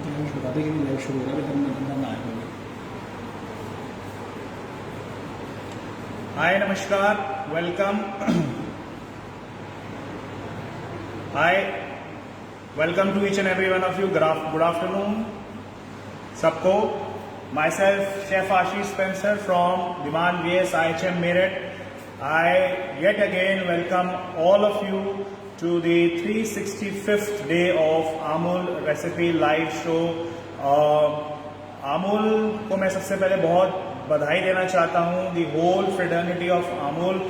कुछ बताते कि लाइव शुरू हो रहा है, अभी तक बंदा ना आया। हाय, नमस्कार, welcome. Hi, welcome to each and every one of you. Good afternoon सबको। Myself chef Ashish Spencer from Diwan VS IHM Meerut. I yet again welcome all of you to the 365th day of Amul Recipe Live Show. Amul को मैं सबसे पहले बहुत बधाई देना चाहता हूँ, the whole fraternity of Amul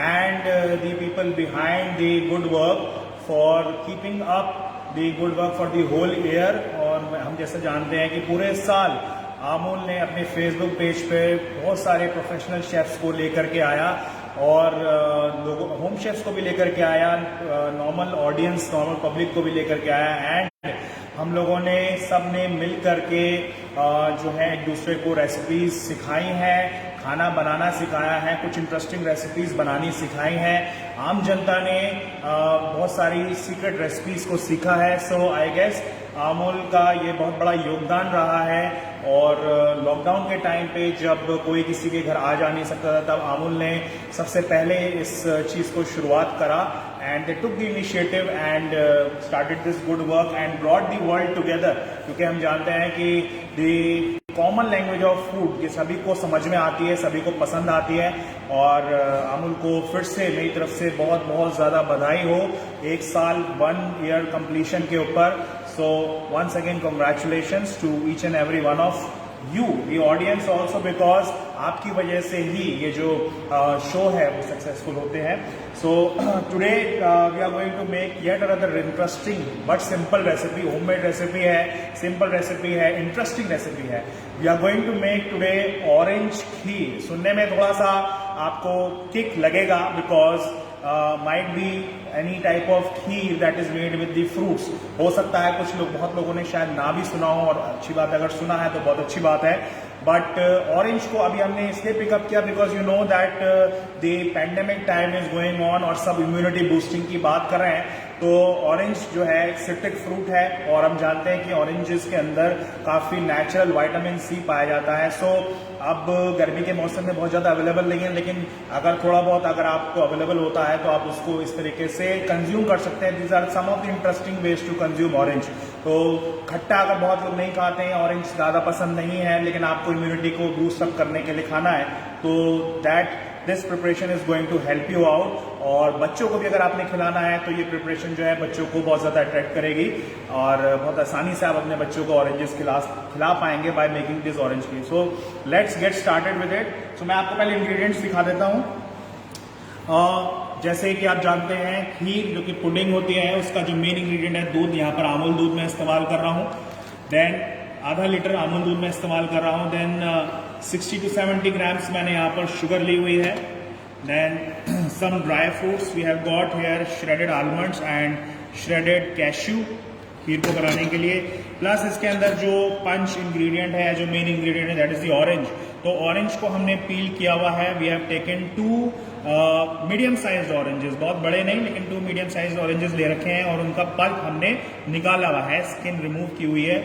and the people behind the good work for keeping up the good work for the whole year. और हम जैसे जानते हैं कि पूरे साल Amul ने अपने फेसबुक पेज पे बहुत सारे प्रोफेशनल शेफ्स को लेकर के आया और लोगों होम शेफ्स को भी लेकर के आया, नॉर्मल ऑडियंस, नॉर्मल पब्लिक को भी लेकर के आया। एंड हम लोगों ने सब ने मिल करके जो है एक दूसरे को रेसिपीज सिखाई हैं, खाना बनाना सिखाया है, कुछ इंटरेस्टिंग रेसिपीज बनानी सिखाई हैं। आम जनता ने बहुत सारी सीक्रेट रेसिपीज को सीखा है। सो आई गेस आमूल का ये बहुत बड़ा योगदान रहा है। और लॉकडाउन के टाइम पे जब कोई किसी के घर आ जा नहीं सकता था, तब आमूल ने सबसे पहले इस चीज़ को शुरुआत करा and they took the initiative and started this good work and brought the world together. क्योंकि हम जानते हैं कि the common language of food ये सभी को समझ में आती है, सभी को पसंद आती है। और आमूल को फिर से मेरी तरफ से बहुत बहुत ज़्यादा बधाई हो 1 साल 1 ईयर कंप्लीशन के ऊपर। So once again congratulations to each and every one of you, the audience also, because आपकी वजह से ही ये जो शो है वो सक्सेसफुल होते हैं। So today we are going to make yet another interesting but simple recipe, homemade recipe है, simple recipe है, interesting recipe है। We are going to make today orange खीर। सुनने में थोड़ा सा आपको किक लगेगा because might be any type of kheer that is made with the fruits। हो सकता है कुछ लोग, बहुत लोगों ने शायद ना भी सुना हो, और अच्छी बात है, अगर सुना है तो बहुत अच्छी बात है। बट ऑरेंज को अभी हमने इसलिए पिकअप किया because you know that the pandemic time is going on और सब इम्यूनिटी बूस्टिंग की बात कर रहे हैं। तो ऑरेंज जो है एक सिट्रिक फ्रूट है और हम जानते हैं कि ऑरेंजेस के अंदर काफ़ी नेचुरल विटामिन सी पाया जाता है। सो अब गर्मी के मौसम में बहुत ज़्यादा अवेलेबल नहीं है, लेकिन अगर थोड़ा बहुत अगर आपको अवेलेबल होता है तो आप उसको इस तरीके से कंज्यूम कर सकते हैं। These are some of the interesting ways to consume orange. तो खट्टा अगर बहुत लोग नहीं खाते हैं, ऑरेंज ज़्यादा पसंद नहीं है, लेकिन आपको इम्यूनिटी को बूस्ट अप करने के लिए खाना है, तो that this preparation is going to help you out. और बच्चों को भी अगर आपने खिलाना है तो ये प्रिपरेशन जो है बच्चों को बहुत ज़्यादा अट्रैक्ट करेगी और बहुत आसानी से आप अपने बच्चों को ऑरेंजेस खिला पाएंगे by making this orange kheer. So let's get started with it. So मैं आपको पहले इंग्रेडिएंट्स दिखा देता हूँ। जैसे कि आप जानते हैं खीर जो कि पुडिंग होती है, उसका जो मेन इंग्रेडिएंट है दूध। यहाँ पर अमूल दूध मैं इस्तेमाल कर रहा हूँ। देन आधा लीटर अमूल दूध में इस्तेमाल कर रहा हूँ। देन 60 to 70 ग्राम्स मैंने यहाँ पर शुगर ली हुई है। Then some dry fruits we have got here, shredded almonds and shredded cashew kheer को बनाने के लिए। प्लस इसके अंदर जो पंच इंग्रेडिएंट है, जो मेन इंग्रेडिएंट है, दैट इज द ऑरेंज। तो ऑरेंज को हमने पील किया हुआ है। We have taken 2 medium sized oranges, बहुत बड़े नहीं लेकिन 2 मीडियम साइज्ड ऑरेंजेस ले रखे हैं और उनका पल्प हमने निकाला हुआ है, स्किन रिमूव की हुई है।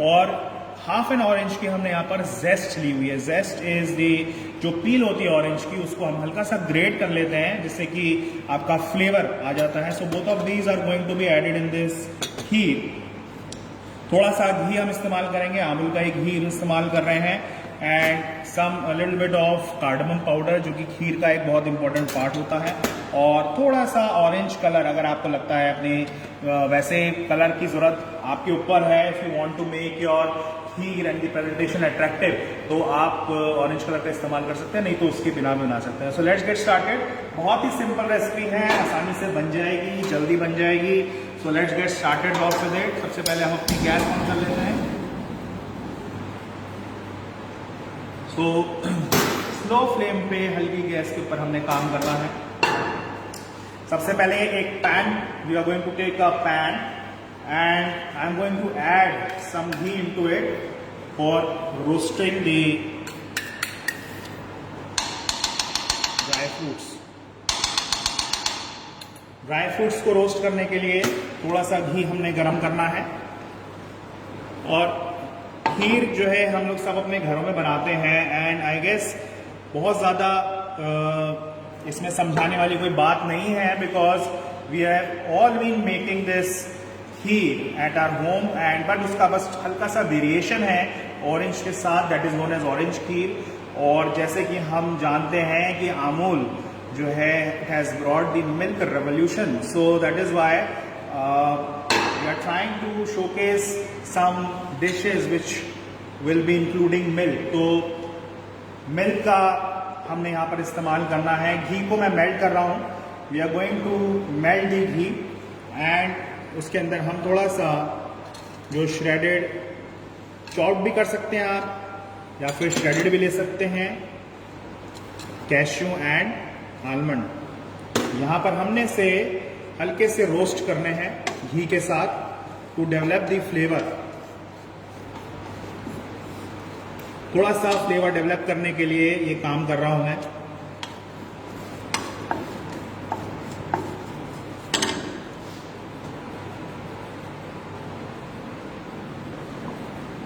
और हाफ एन ऑरेंज की हमने यहाँ पर जेस्ट ली हुई है। जेस्ट इज दी जो पील होती है ऑरेंज की, उसको हम हल्का सा ग्रेट कर लेते हैं जिससे कि आपका फ्लेवर आ जाता है। So both of these are going to be added in this kheer. थोड़ा सा घी हम इस्तेमाल करेंगे, अमूल का ही घी इस्तेमाल कर रहे हैं। And some little bit of cardamom powder जो कि खीर का एक बहुत इंपॉर्टेंट पार्ट होता है। और थोड़ा सा ऑरेंज कलर अगर आपको लगता है, अपने वैसे कलर की जरूरत आपके ऊपर है। If you want to make your kheer and the presentation attractive तो आप ऑरेंज कलर का इस्तेमाल कर सकते हैं, नहीं तो उसके बिना भी बना सकते हैं। सो लेट्स गेट स्टार्टेड। बहुत ही सिंपल रेसिपी है, आसानी से बन जाएगी, जल्दी बन जाएगी। सो let's get started off with it. सबसे पहले हम अपनी गैस ऑन कर लेते हैं। सो स्लो फ्लेम पे हल्की गैस के ऊपर हमने काम करना है। सबसे पहले एक pan, we are going to take a pan and I'm going to add some ghee into it for roasting the dry fruits। Dry fruits को रोस्ट करने के लिए थोड़ा सा घी हमने गरम करना है और खीर जो है हम लोग सब अपने घरों में बनाते हैं, एंड आई गेस बहुत ज़्यादा इसमें समझाने वाली कोई बात नहीं है, because we have all been making this kheer at our home, and but उसका बस हल्का सा वेरिएशन है ऑरेंज के साथ, that is known as orange kheer. और जैसे कि हम जानते हैं कि अमूल जो है has brought the milk revolution, so that is why we are trying to showcase some dishes which will be including milk. तो मिल्क का हमने यहाँ पर इस्तेमाल करना है। घी को मैं मेल्ट कर रहा हूँ, we are going to melt the ghee, and उसके अंदर हम थोड़ा सा जो श्रेडेड चॉप भी कर सकते हैं आप, या फिर श्रेडेड भी ले सकते हैं, कैश्यू एंड आलमंड। यहाँ पर हमने से हल्के से रोस्ट करने हैं घी के साथ टू डेवलप द फ्लेवर। थोड़ा सा फ्लेवर डेवलप करने के लिए ये काम कर रहा हूं मैं।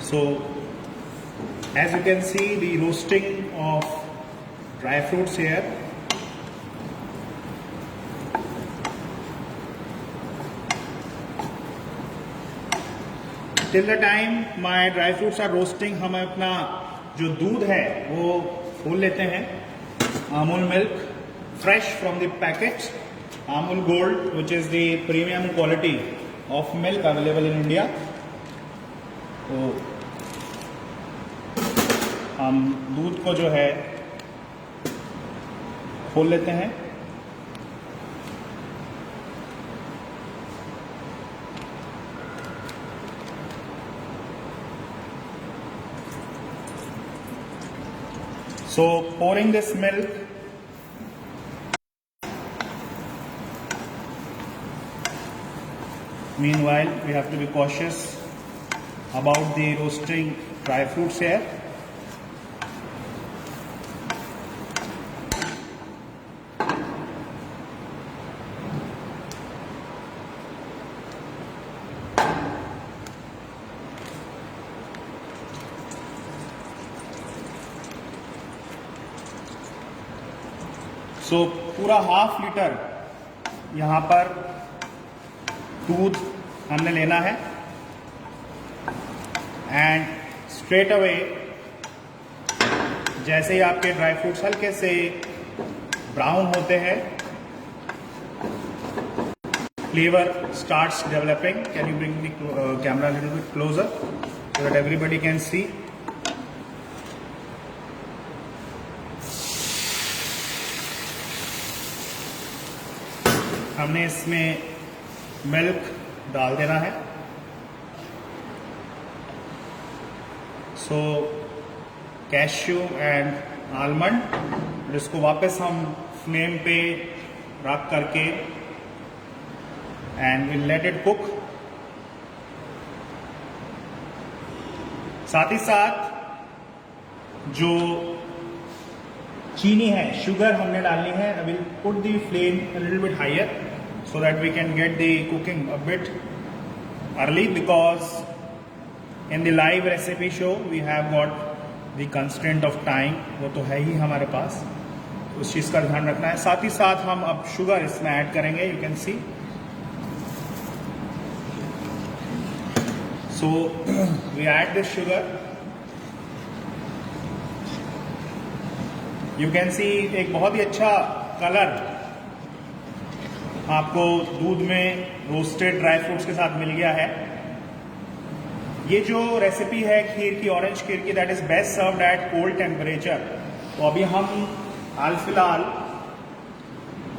So as you can see, the roasting of dry fruits here. Till the time my dry fruits are roasting, हम अपना जो दूध है वो खोल लेते हैं। Amul milk fresh from the packet, Amul gold which is the premium quality of milk available in India. तो हम दूध को जो है खोल लेते हैं। So pouring this milk, meanwhile we have to be cautious about the roasting dry fruits here. सो पूरा हाफ लीटर यहाँ पर दूध हमने लेना है, एंड स्ट्रेट अवे जैसे ही आपके ड्राई फ्रूट्स हल्के से ब्राउन होते हैं, flavour starts developing. Can you bring the camera little bit closer so that everybody can see. हमने इसमें मिल्क डाल देना है। सो कैश्यू एंड आलमंड, इसको वापस हम फ्लेम पे रख करके and will let it cook. साथ ही साथ जो चीनी है, शुगर हमने डालनी है। I will put the flame a little bit higher so that we can get the cooking a bit early, because in the live recipe show we have got the constraint of time, वो तो है ही हमारे पास, उस चीज़ का ध्यान रखना है। साथ ही साथ हम अब शुगर इसमें ऐड करेंगे। You can see, so we add this sugar. You can see एक बहुत ही अच्छा कलर आपको दूध में रोस्टेड ड्राई फ्रूट्स के साथ मिल गया है। ये जो रेसिपी है खीर की, ऑरेंज खीर की, that is best served at cold temperature. तो अभी हम हाल फिलहाल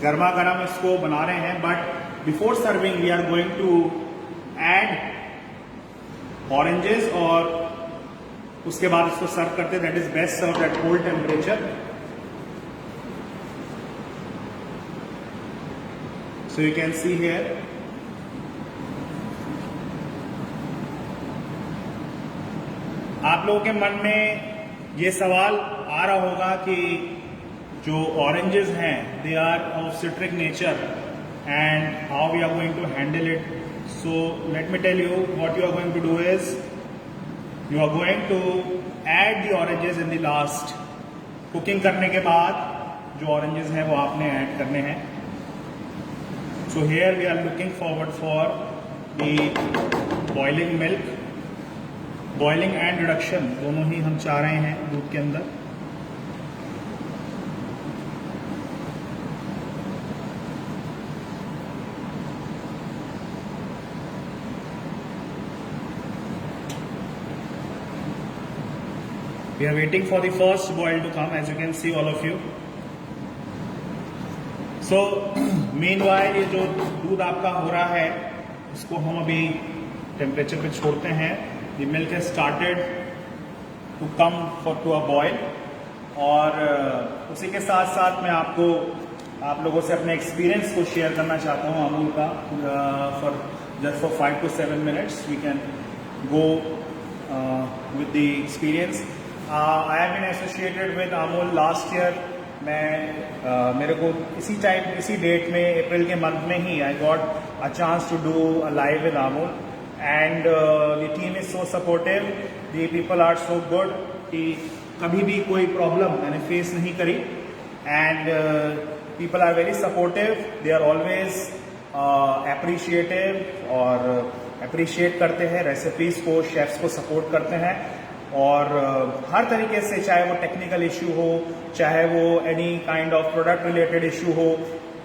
गर्मा गर्म इसको बना रहे हैं, but before serving we are going to add oranges, और उसके बाद इसको सर्व करते हैं। That is best served at cold temperature. So you can see here, आप लोगों के मन में ये सवाल आ रहा होगा कि जो ऑरेंजेस हैं they are of citric nature and how we are going to handle it. So let me tell you what you are going to do is you are going to add the oranges in the last. Cooking करने के बाद जो oranges हैं वो आपने add करने हैं। So here we are looking forward for the boiling milk. Boiling and reduction दोनों ही हम चाह रहे हैं दूध के अंदर। We are waiting for the first boil to come, as you can see all of you. So meanwhile ये जो दूध आपका हो रहा है इसको हम अभी टेम्परेचर पे छोड़ते हैं। The milk has started to come to a boil। और उसी के साथ साथ मैं आप लोगों से अपने एक्सपीरियंस को शेयर करना चाहता हूँ अमूल का। just for 5 to 7 minutes we can go with the experience। I have been associated with Amul last year। मेरे को इसी डेट में अप्रैल के मंथ में ही I got a chance to do a live with Amul and the team is so supportive, the people are so good कि कभी भी कोई प्रॉब्लम मैंने फेस नहीं करी and people are very supportive, they are always appreciative और appreciate करते हैं रेसिपीज को, शेफ्स को सपोर्ट करते हैं और हर तरीके से, चाहे वो टेक्निकल इशू हो, चाहे वो any kind of product related issue हो,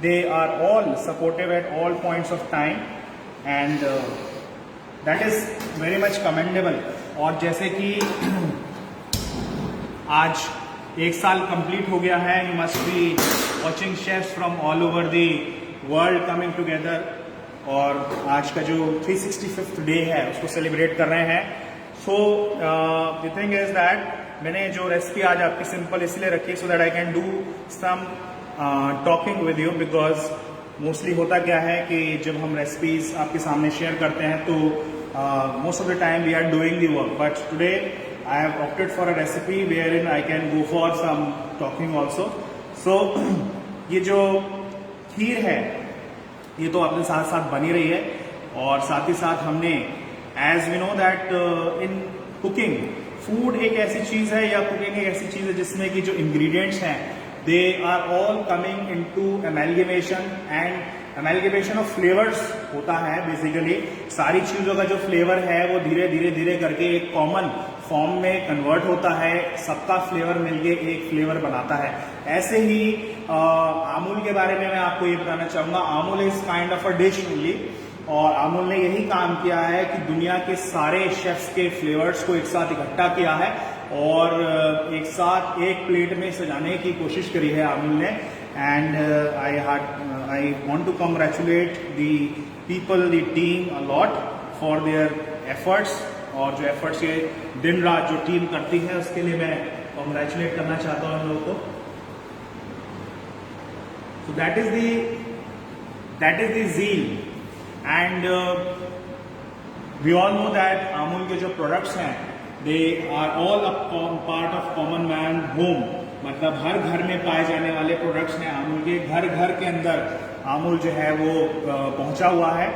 they are all supportive at all points of time and that is very much commendable. और जैसे कि आज 1 साल कंप्लीट हो गया है, you must be watching chefs from all over the world coming together और आज का जो 365th डे है उसको सेलिब्रेट कर रहे हैं। So the thing is that मैंने जो रेसिपी आज आपकी सिंपल इसलिए रखी so that I can do some talking with you, because mostly होता क्या है कि जब हम रेसिपीज आपके सामने शेयर करते हैं तो most of the time we are doing the work, but today I have opted for a recipe wherein I can go for some talking also. So ये जो खीर है ये तो अपने साथ साथ बनी रही है और साथ ही साथ हमने as we know that in cooking food एक ऐसी चीज है या कुकिंग एक ऐसी चीज है जिसमें कि जो इंग्रेडिएंट्स हैं they are all coming into amalgamation and amalgamation of flavours होता है। बेसिकली सारी चीजों का जो फ्लेवर है वो धीरे धीरे धीरे करके एक कॉमन फॉर्म में कन्वर्ट होता है, सबका फ्लेवर मिलके एक फ्लेवर बनाता है। ऐसे ही आमूल के बारे में मैं आपको ये बताना चाहूंगा। आमूल is kind of a dish only और आमूल ने यही काम किया है कि दुनिया के सारे शेफ्स के फ्लेवर्स को एक साथ इकट्ठा किया है और एक साथ एक प्लेट में सजाने की कोशिश करी है आमूल ने। And I want to congratulate the people, the team a lot for their efforts और जो एफर्ट्स ये दिन रात जो टीम करती है उसके लिए मैं कंग्रेचुलेट करना चाहता हूँ इन लोगों को। So that is the zeal and we all know that Amul के जो products हैं they are all a part of common man home, मतलब हर घर में पाए जाने वाले प्रोडक्ट्स हैं अमूल के। घर घर के अंदर अमूल जो है वो पहुंचा हुआ है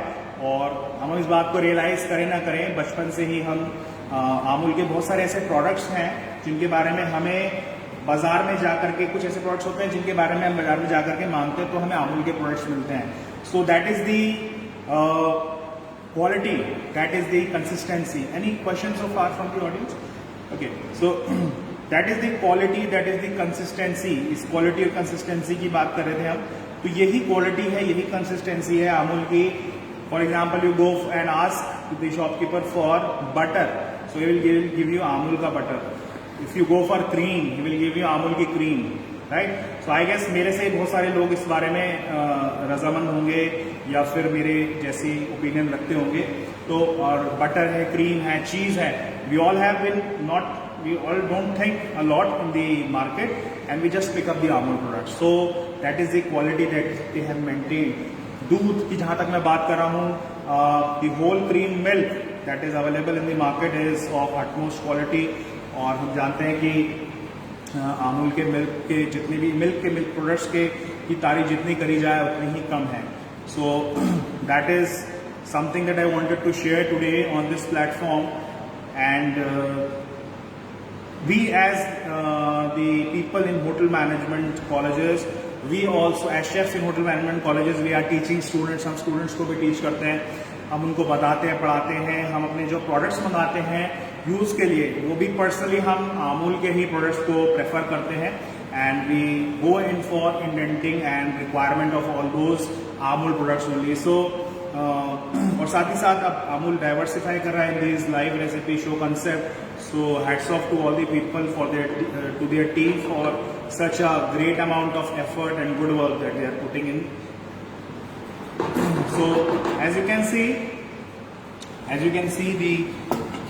और हम इस बात को रियलाइज करें ना करें, बचपन से ही हम अमूल के बहुत सारे ऐसे प्रोडक्ट्स हैं जिनके बारे में हमें बाजार में जाकर के, कुछ ऐसे प्रोडक्ट्स होते हैं जिनके बारे में हम बाजार में जाकर के मांगते हैं तो हमें अमूल के प्रोडक्ट्स मिलते हैं। सो that is the quality, that is the consistency. Any question so far from the audience? Okay, so that is the quality, that is the consistency. इस क्वालिटी और कंसिस्टेंसी की बात कर रहे थे हम, तो यही क्वालिटी है, यही कंसिस्टेंसी है अमूल की। For example, you go and ask the shopkeeper for butter, so he will give you Amul का butter. If you go for cream, he will give you Amul की cream, right? So I guess मेरे से बहुत सारे लोग इस बारे में रजामंद होंगे या फिर मेरे जैसी ओपिनियन रखते होंगे। तो और बटर है, क्रीम है, चीज है, we all don't think a lot in the market and we just pick up the Amul products. So that is the quality that they have maintained. दूध की जहाँ तक मैं बात कर रहा हूँ, the whole cream milk that is available in the market is of utmost quality। और हम जानते हैं कि अमूल के मिल्क के जितने भी मिल्क प्रोडक्ट्स की तारीफ जितनी करी जाए उतनी ही कम है। So that is something that I wanted to share today on this platform and we as the people in hotel management colleges, we also as chefs in hotel management colleges, we are teaching students. हम students को भी teach करते हैं, हम उनको बताते हैं, पढ़ाते हैं. हम अपने जो products मंगाते हैं यूज़ के लिए, वो भी पर्सनली हम अमूल के ही प्रोडक्ट्स को प्रेफर करते हैं. And we go in for indenting and requirement of all those Amul products only. So और साथ ही साथ अब अमूल डाइवर्सिफाई कर रहा है in this live recipe show concept. So hats off to all the people for their to their team for such a great amount of effort and good work that they are putting in. So as you can see the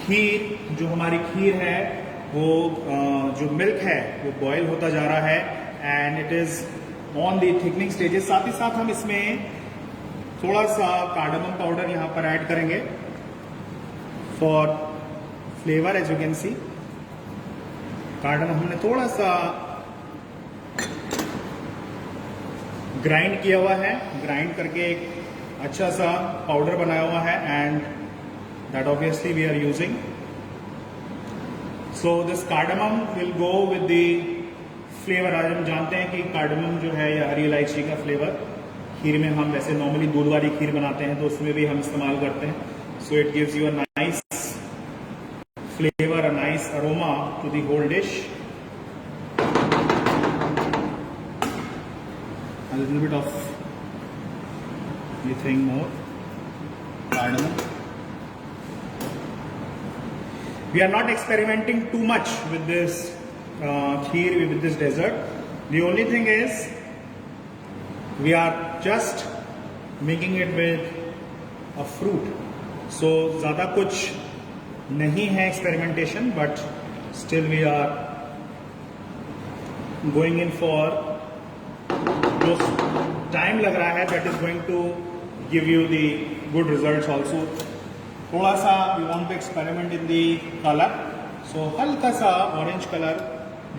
खीर, जो हमारी खीर है वो जो milk है वो boil होता जा रहा है and it is on the thickening stages. साथ ही साथ हम इसमें थोड़ा सा कार्डमम पाउडर यहाँ पर ऐड करेंगे for flavour. As you can see cardamom हमने थोड़ा सा ग्राइंड किया हुआ है, ग्राइंड करके एक अच्छा सा पाउडर बनाया हुआ है and that obviously we are using. So this cardamom will go with the flavor. आज हम जानते हैं कि cardamom जो है या हरी इलायची का फ्लेवर खीर में हम वैसे नॉर्मली दूध वाली खीर बनाते हैं तो उसमें भी हम इस्तेमाल करते हैं. So it gives you a nice flavor, a nice aroma to the whole dish. A little bit of anything more cardamom. We are not experimenting too much with this kheer, with this dessert. The only thing is we are just making it with a fruit. So ज़्यादा कुछ नहीं है experimentation, but still we are going in for जो time लग रहा है that is going to give you the good results also. थोड़ा सा we want to experiment in the colour. So हल्का सा ऑरेंज कलर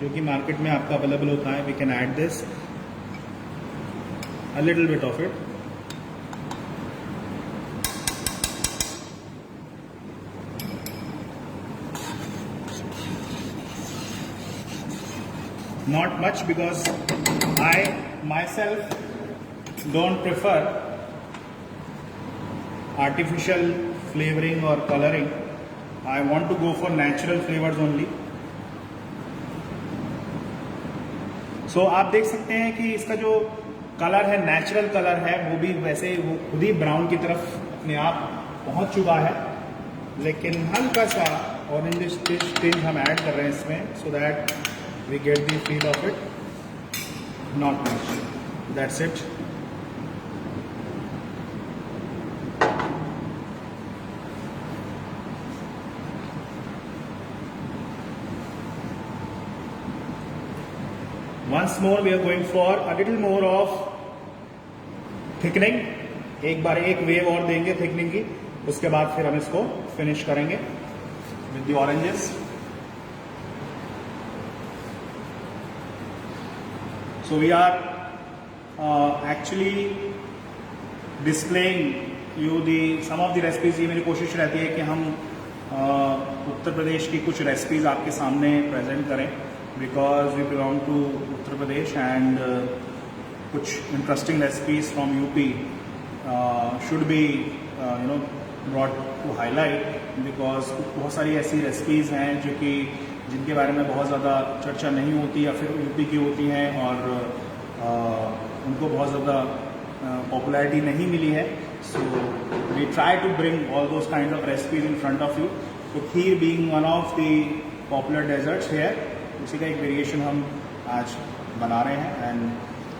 जो कि मार्केट में आपका अवेलेबल होता है, we can add this a little bit of it. Not much because I myself don't prefer artificial flavoring or coloring. I want to go for natural flavors only. So आप देख सकते हैं कि इसका जो colour है natural colour है वो भी वैसे वो खुद ही ब्राउन की तरफ अपने आप पहुंच चुका है, लेकिन हल्का सा ऑरेंज टिंज हम ऐड कर रहे हैं इसमें so that we get the feel of it. Not much, that's it. Once more we are going for a little more of thickening. एक बार एक वेव और देंगे थिकनिंग की, उसके बाद फिर हम इसको फिनिश करेंगे with the oranges. So we are actually displaying you the some of the recipes. ये मेरी कोशिश रहती है कि हम उत्तर प्रदेश की कुछ रेसिपीज आपके सामने प्रेजेंट करें because we belong to Uttar Pradesh and कुछ interesting recipes from UP should be brought to highlight because बहुत सारी ऐसी recipes हैं जो कि जिनके बारे में बहुत ज़्यादा चर्चा नहीं होती या फिर यूपी की होती हैं और उनको बहुत ज़्यादा पॉपुलैरिटी नहीं मिली है. So we try to bring all those kinds of recipes in front of you. So kheer being one of the popular desserts here, उसी का एक वेरिएशन हम आज बना रहे हैं and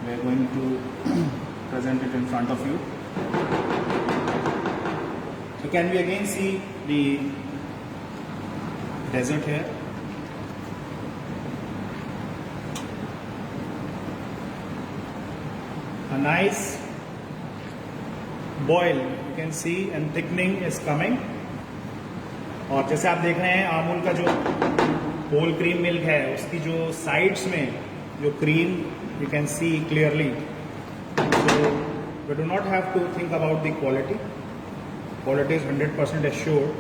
we are going to present it in front of you. So can we again see the dessert here. A nice boil you can see and thickening is coming. और जैसे आप देख रहे हैं अमूल का जो होल क्रीम मिल्क है उसकी जो साइड्स में जो cream you can see clearly. So we do not have to think about the quality. Quality is 100% assured.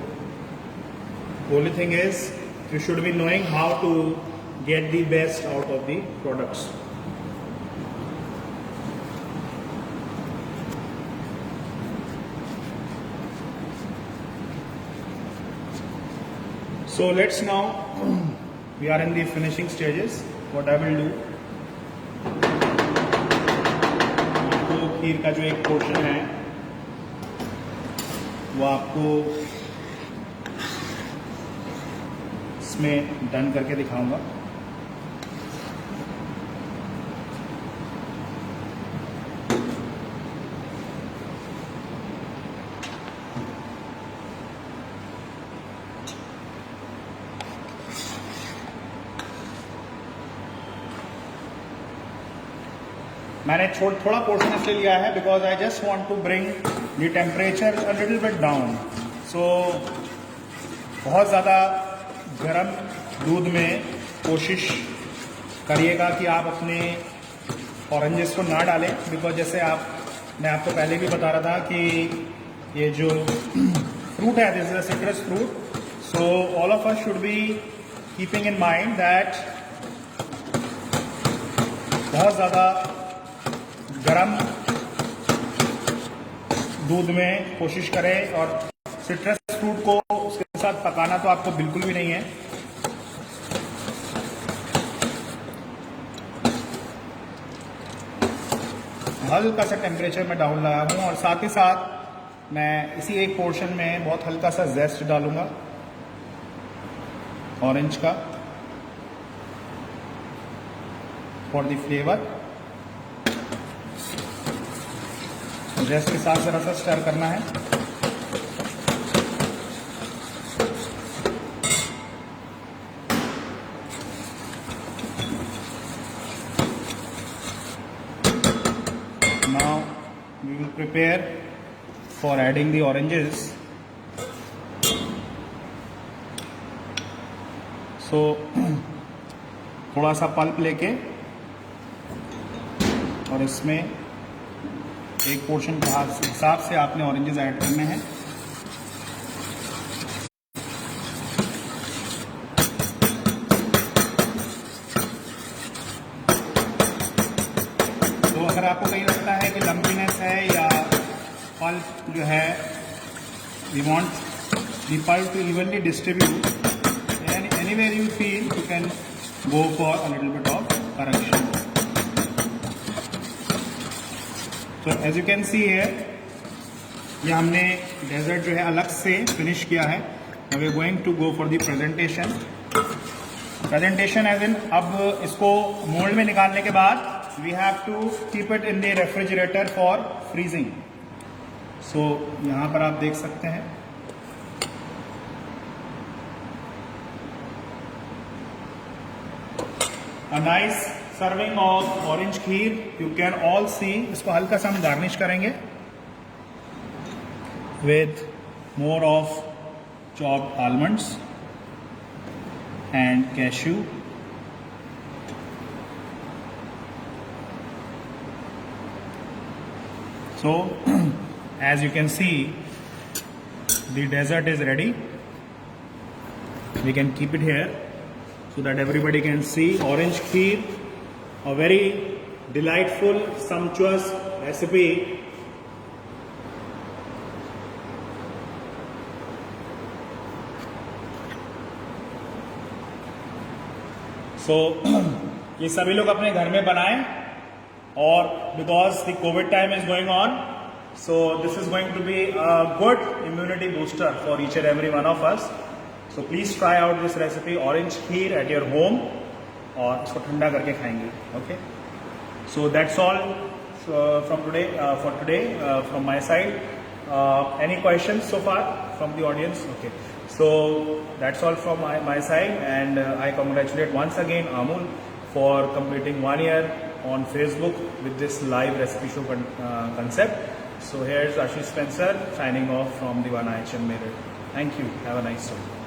Only thing is, you should be knowing how to get the best out of the products. So let's now, we are in the finishing stages. What I will do, आपको खीर का जो एक portion है वो आपको इसमें done करके दिखाऊंगा. मैंने थोड़ा पोर्शन इसलिए लिया है because I just want to bring the temperature a little bit down. So बहुत ज़्यादा गर्म दूध में कोशिश करिएगा कि आप अपने ऑरेंजेस को ना डालें, बिकॉज जैसे मैं आपको पहले भी बता रहा था कि ये जो फ्रूट है, this is a citrus fruit. So all of us should be keeping in mind that बहुत ज़्यादा गरम दूध में कोशिश करें, और सिट्रस फ्रूट को उसके साथ पकाना तो आपको बिल्कुल भी नहीं है. हल्का सा टेम्परेचर में डाउन लाया हूं, और साथ ही साथ मैं इसी एक पोर्शन में बहुत हल्का सा जेस्ट डालूंगा ऑरेंज का फॉर द फ्लेवर. जेस्ट के साथ जरा सा स्टर करना है. Now we will prepare for adding the oranges. So थोड़ा सा पल्प लेके और इसमें एक पोर्शन के हिसाब से आपने ऑरेंजेस ऐड करने हैं. तो अगर आपको कहीं लगता है कि लंपीनेस है या पल्प जो है, we want the pulp to evenly distribute, and anywhere you feel you can go for a little bit of correction. तो as you can see here, ये हमने डेजर्ट जो है अलग से फिनिश किया है. We are going to go for the presentation. Presentation as in, अब इसको मोल्ड में निकालने के बाद we have to keep it in the refrigerator for freezing. So यहाँ पर आप देख सकते हैं a nice serving of orange kheer. You can all see, इसको हल्का सा हम गार्निश करेंगे with more of chopped almonds and cashew. So as you can see, the dessert is ready. We can keep it here so that everybody can see. Orange kheer, a very delightful, sumptuous recipe. So ये सभी लोग अपने घर में बनाएं, और because the COVID time is going on, so this is going to be a good immunity booster for each and every one of us. So please try out this recipe, orange kheer, at your home, और इसको ठंडा करके खाएंगे. Okay, so that's all from today for today from my side. Any questions so far from the audience? Okay, so that's all from my side, and I congratulate once again Amul for completing 1 year on Facebook with this live recipe show concept. So here's Ashish Spencer signing off from the One IHM Mirror. Thank you. Have a nice day.